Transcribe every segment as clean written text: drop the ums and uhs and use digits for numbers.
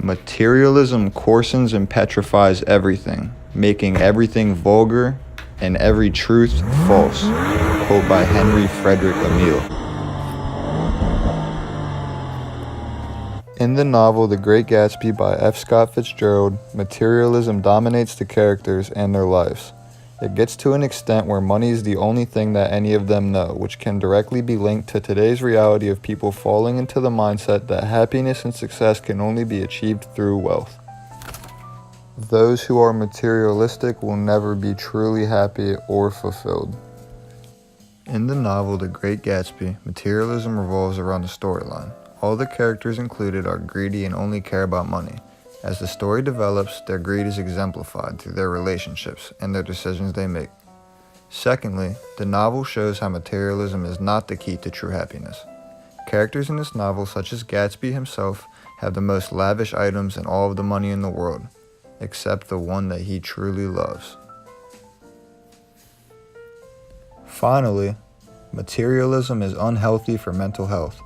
Materialism coarsens and petrifies everything, making everything vulgar and every truth false. Quote by Henry Frederick Emile. In the novel The Great Gatsby by F. Scott Fitzgerald, materialism dominates the characters and their lives. It gets to an extent where money is the only thing that any of them know, which can directly be linked to today's reality of people falling into the mindset that happiness and success can only be achieved through wealth. Those who are materialistic will never be truly happy or fulfilled. In the novel The Great Gatsby, materialism revolves around the storyline. All the characters included are greedy and only care about money. As the story develops, their greed is exemplified through their relationships and their decisions they make. Secondly, the novel shows how materialism is not the key to true happiness. Characters in this novel, such as Gatsby himself, have the most lavish items and all of the money in the world, except the one that he truly loves. Finally, materialism is unhealthy for mental health.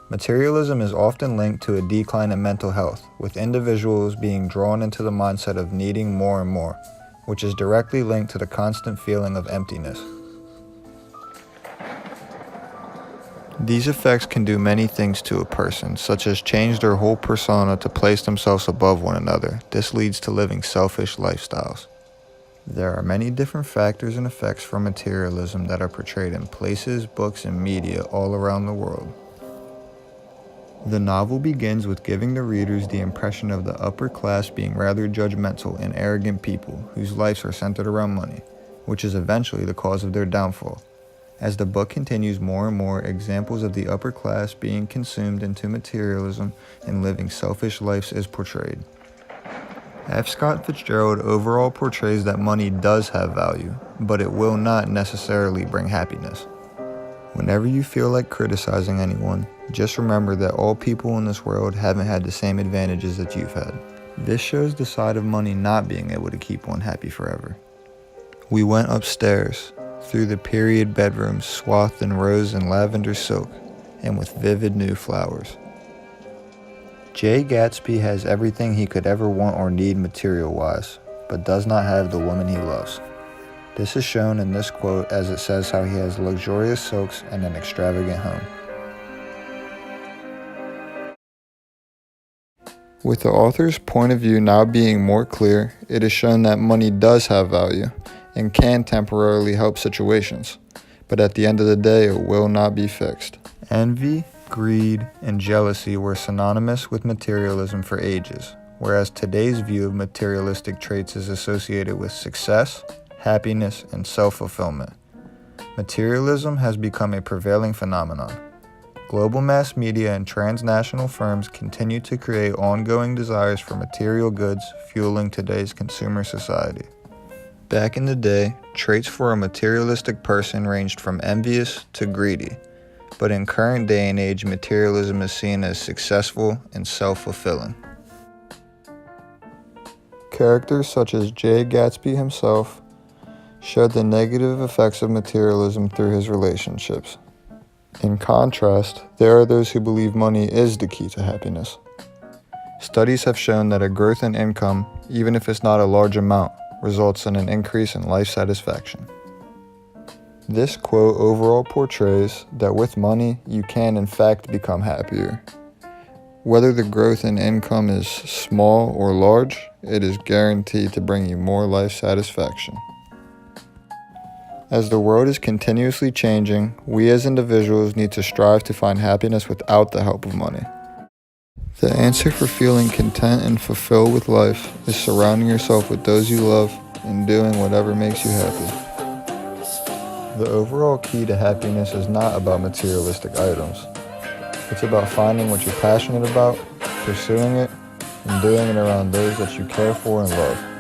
Materialism is often linked to a decline in mental health, with individuals being drawn into the mindset of needing more and more, which is directly linked to the constant feeling of emptiness. These effects can do many things to a person, such as change their whole persona to place themselves above one another. This leads to living selfish lifestyles. There are many different factors and effects from materialism that are portrayed in places, books, and media all around the world. The novel begins with giving the readers the impression of the upper class being rather judgmental and arrogant people whose lives are centered around money, which is eventually the cause of their downfall. As the book continues, more and more examples of the upper class being consumed into materialism and living selfish lives is portrayed. F. Scott Fitzgerald overall portrays that money does have value, but it will not necessarily bring happiness. Whenever you feel like criticizing anyone, just remember that all people in this world haven't had the same advantages that you've had. This shows the side of money not being able to keep one happy forever. We went upstairs, through the period bedrooms swathed in rose and lavender silk, and with vivid new flowers. Jay Gatsby has everything he could ever want or need material-wise, but does not have the woman he loves. This is shown in this quote as it says how he has luxurious silks and an extravagant home. With the author's point of view now being more clear, it is shown that money does have value and can temporarily help situations, but at the end of the day it will not be fixed. Envy, greed, and jealousy were synonymous with materialism for ages, whereas today's view of materialistic traits is associated with success, happiness, and self-fulfillment. Materialism has become a prevailing phenomenon. Global mass media and transnational firms continue to create ongoing desires for material goods, fueling today's consumer society. Back in the day, traits for a materialistic person ranged from envious to greedy, but in current day and age, materialism is seen as successful and self-fulfilling. Characters such as Jay Gatsby himself showed the negative effects of materialism through his relationships. In contrast, there are those who believe money is the key to happiness. Studies have shown that a growth in income, even if it's not a large amount, results in an increase in life satisfaction. This quote overall portrays that with money, you can in fact become happier. Whether the growth in income is small or large, it is guaranteed to bring you more life satisfaction. As the world is continuously changing, we as individuals need to strive to find happiness without the help of money. The answer for feeling content and fulfilled with life is surrounding yourself with those you love and doing whatever makes you happy. The overall key to happiness is not about materialistic items. It's about finding what you're passionate about, pursuing it, and doing it around those that you care for and love.